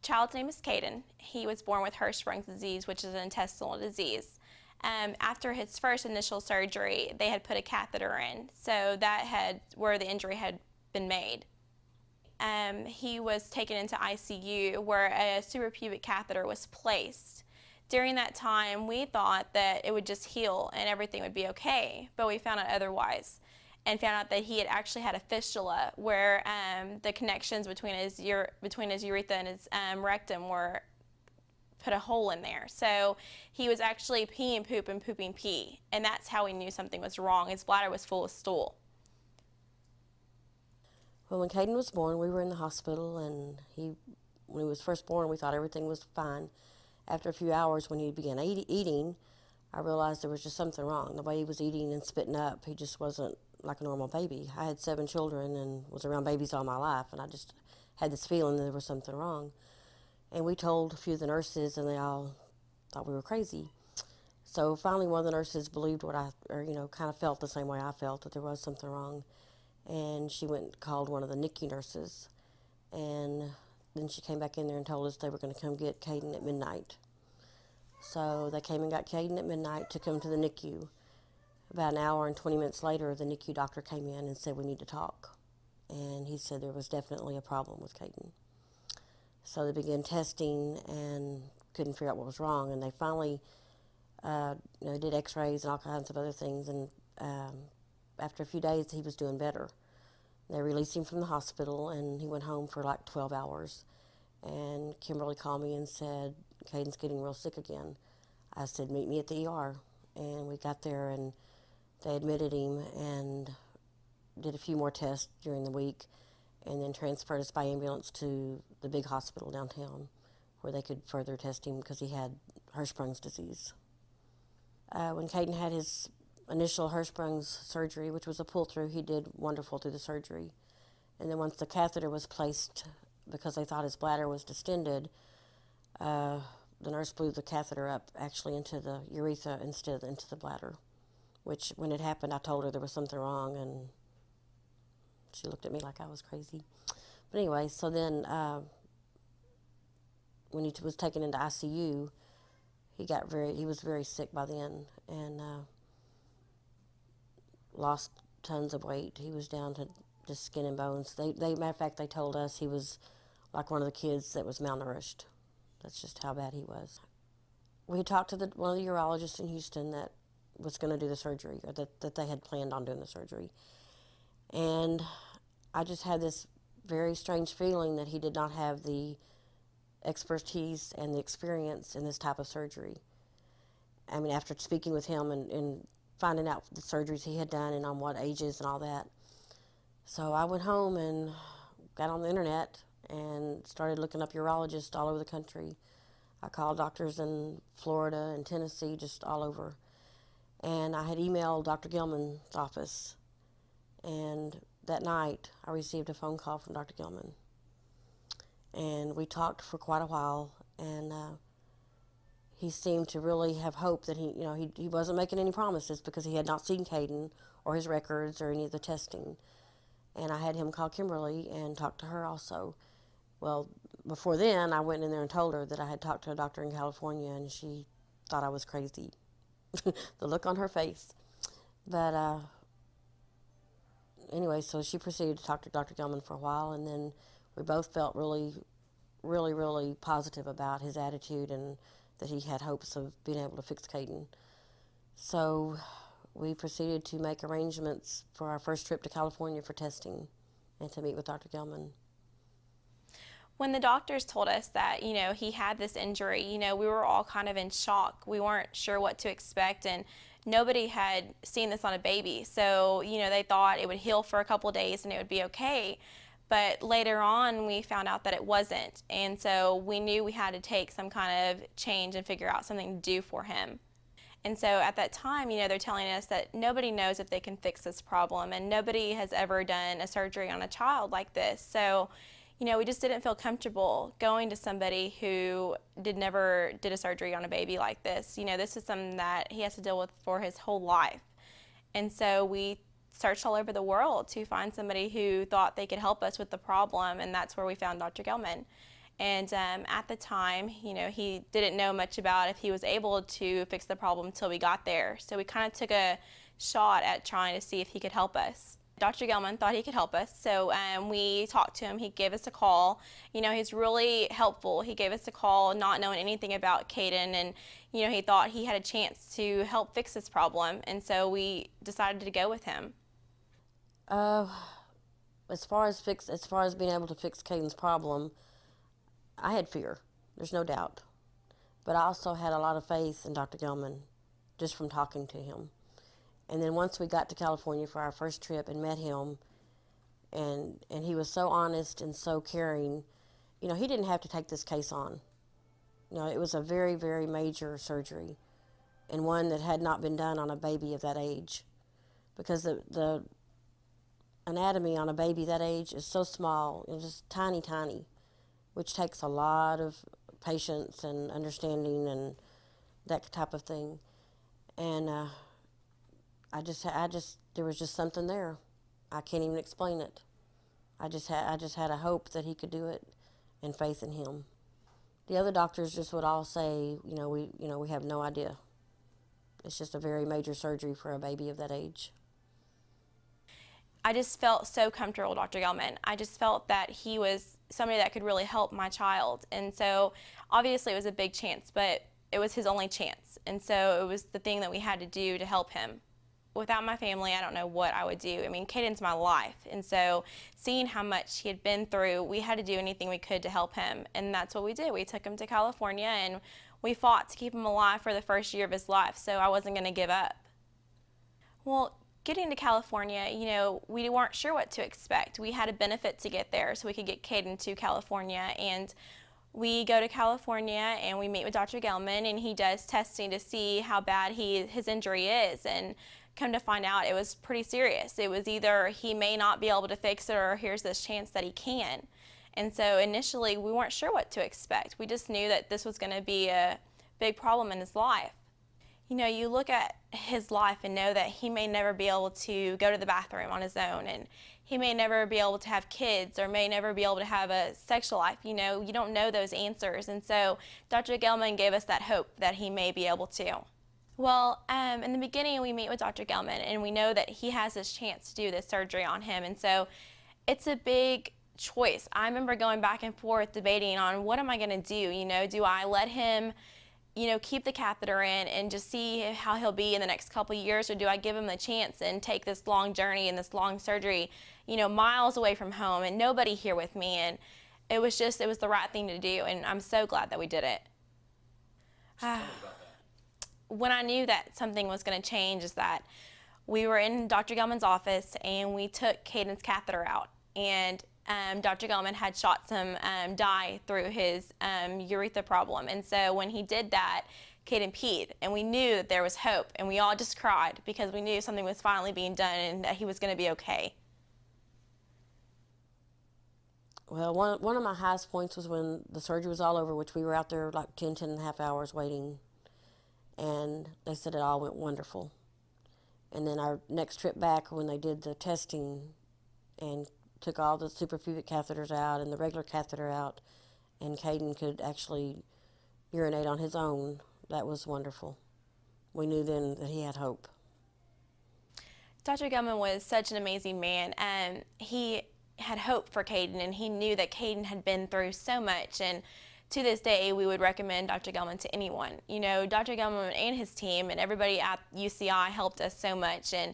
child's name is Caden. He was born with Hirschsprung's disease, which is an intestinal disease. After his first initial surgery, they had put a catheter in, so that had where the injury had been made. He was taken into ICU where a suprapubic catheter was placed. During that time, we thought that it would just heal and everything would be okay, but we found out otherwise and found out that he had actually had a fistula where the connections between his urethra and his rectum were put a hole in there. So he was actually peeing poop and pooping pee, and that's how we knew something was wrong. His bladder was full of stool. Well, when Caden was born, we were in the hospital, and when he was first born, we thought everything was fine. After a few hours, when he began eating, I realized there was just something wrong. The way he was eating and spitting up, he just wasn't like a normal baby. I had 7 children and was around babies all my life, and I just had this feeling that there was something wrong. And we told a few of the nurses, and they all thought we were crazy. So finally, one of the nurses believed what kind of felt the same way I felt, that there was something wrong. And she went and called one of the NICU nurses, and then she came back in there and told us they were going to come get Caden at midnight. So they came and got Caden at midnight, took him to the NICU. About an hour and 20 minutes later, the NICU doctor came in and said, "We need to talk." And he said there was definitely a problem with Caden. So they began testing and couldn't figure out what was wrong. And they finally did x-rays and all kinds of other things. And after a few days, he was doing better. They released him from the hospital, and he went home for like 12 hours. And Kimberly called me and said, "Caden's getting real sick again." I said, "Meet me at the ER." And we got there, and they admitted him and did a few more tests during the week, and then transferred us by ambulance to the big hospital downtown where they could further test him because he had Hirschsprung's disease. When Caden had his initial Hirschsprung's surgery, which was a pull-through, he did wonderful through the surgery. And then once the catheter was placed, because they thought his bladder was distended, the nurse blew the catheter up actually into the urethra instead of into the bladder, which when it happened, I told her there was something wrong, and she looked at me like I was crazy. But anyway, so then when he was taken into ICU, he was very sick by then, and lost tons of weight. He was down to just skin and bones. Matter of fact, they told us he was like one of the kids that was malnourished. That's just how bad he was. We talked to one of the urologists in Houston that was going to do the surgery, or that they had planned on doing the surgery. And I just had this very strange feeling that he did not have the expertise and the experience in this type of surgery. I mean, after speaking with him and finding out the surgeries he had done and on what ages and all that. So I went home and got on the internet and started looking up urologists all over the country. I called doctors in Florida and Tennessee, just all over. And I had emailed Dr. Gilman's office. And that night, I received a phone call from Dr. Gilman. And we talked for quite a while, and he seemed to really have hope that he wasn't making any promises because he had not seen Caden or his records or any of the testing. And I had him call Kimberly and talk to her also. Well, before then, I went in there and told her that I had talked to a doctor in California, and she thought I was crazy. The look on her face. But anyway, so she proceeded to talk to Dr. Gilman for a while, and then we both felt really, really, really positive about his attitude and that he had hopes of being able to fix Caden. So we proceeded to make arrangements for our first trip to California for testing and to meet with Dr. Gilman. When the doctors told us that, he had this injury, we were all kind of in shock. We weren't sure what to expect, and nobody had seen this on a baby. So, they thought it would heal for a couple of days and it would be okay. But later on, we found out that it wasn't. And so we knew we had to take some kind of change and figure out something to do for him. And so at that time, they're telling us that nobody knows if they can fix this problem, and nobody has ever done a surgery on a child like this. So, we just didn't feel comfortable going to somebody who never did a surgery on a baby like this. This is something that he has to deal with for his whole life. And so we searched all over the world to find somebody who thought they could help us with the problem, and that's where we found Dr. Gilman. And at the time, he didn't know much about if he was able to fix the problem until we got there. So we kind of took a shot at trying to see if he could help us. Dr. Gelman thought he could help us, so we talked to him. He gave us a call. He's really helpful. He gave us a call not knowing anything about Caden, and he thought he had a chance to help fix this problem, and so we decided to go with him. As far as being able to fix Caden's problem, I had fear. There's no doubt, but I also had a lot of faith in Dr. Gelman, just from talking to him. And then once we got to California for our first trip and met him, and he was so honest and so caring, he didn't have to take this case on. It was a very, very major surgery, and one that had not been done on a baby of that age, because the anatomy on a baby that age is so small, just tiny, tiny, which takes a lot of patience and understanding and that type of thing. And there was just something there. I can't even explain it. I just had a hope that he could do it, and faith in him. The other doctors just would all say, we have no idea. It's just a very major surgery for a baby of that age. I just felt so comfortable with Dr. Gelman. I just felt that he was somebody that could really help my child. And so obviously it was a big chance, but it was his only chance. And so it was the thing that we had to do to help him. Without my family, I don't know what I would do. I mean, Caden's my life. And so seeing how much he had been through, we had to do anything we could to help him. And that's what we did. We took him to California, and we fought to keep him alive for the first year of his life. So I wasn't going to give up. Well, getting to California, we weren't sure what to expect. We had a benefit to get there so we could get Caden to California. And we go to California and we meet with Dr. Gelman, and he does testing to see how bad his injury is. And come to find out, it was pretty serious. It was either he may not be able to fix it, or here's this chance that he can. And so initially we weren't sure what to expect. We just knew that this was going to be a big problem in his life. You look at his life and know that he may never be able to go to the bathroom on his own, and he may never be able to have kids, or may never be able to have a sexual life. You don't know those answers. And so Dr. Gelman gave us that hope that he may be able to. Well, in the beginning, we meet with Dr. Gelman, and we know that he has this chance to do this surgery on him. And so it's a big choice. I remember going back and forth debating on, what am I going to do? Do I let him, keep the catheter in and just see how he'll be in the next couple of years, or do I give him the chance and take this long journey and this long surgery, miles away from home and nobody here with me? And it was the right thing to do, and I'm so glad that we did it. When I knew that something was going to change is that we were in Dr. Gelman's office, and we took Caden's catheter out, and Dr. Gelman had shot some dye through his urethra problem. And so when he did that, Caden peed, and we knew that there was hope, and we all just cried because we knew something was finally being done and that he was going to be okay. Well, one of my highest points was when the surgery was all over, which we were out there like 10 and a half hours waiting. And they said it all went wonderful. And then our next trip back, when they did the testing and took all the suprapubic catheters out and the regular catheter out, and Caden could actually urinate on his own, that was wonderful. We knew then that he had hope. Dr. Gelman was such an amazing man. He had hope for Caden, and he knew that Caden had been through so much. And to this day, we would recommend Dr. Gelman to anyone. Dr. Gelman and his team and everybody at UCI helped us so much, and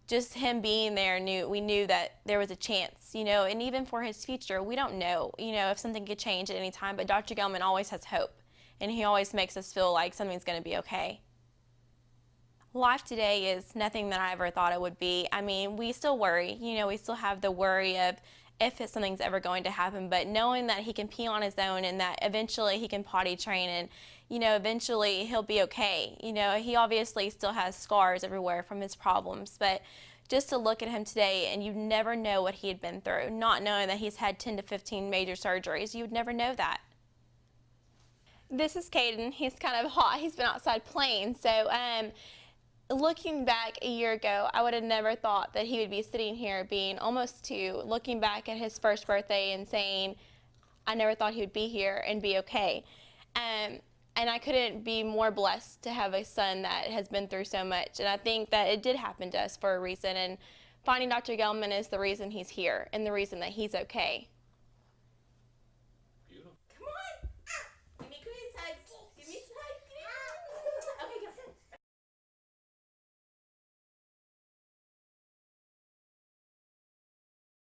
just him being there, we knew that there was a chance, and even for his future, we don't know, if something could change at any time, but Dr. Gelman always has hope, and he always makes us feel like something's going to be okay. Life today is nothing that I ever thought it would be. I mean, we still worry, we still have the worry of if something's ever going to happen, but knowing that he can pee on his own, and that eventually he can potty train, and eventually he'll be okay. He obviously still has scars everywhere from his problems, but just to look at him today, and you never know what he had been through, not knowing that he's had 10 to 15 major surgeries, you would never know that. This is Caden. He's kind of hot. He's been outside playing, so looking back a year ago, I would have never thought that he would be sitting here being almost 2, looking back at his first birthday and saying, I never thought he would be here and be okay. And I couldn't be more blessed to have a son that has been through so much. And I think that it did happen to us for a reason. And finding Dr. Gelman is the reason he's here and the reason that he's okay.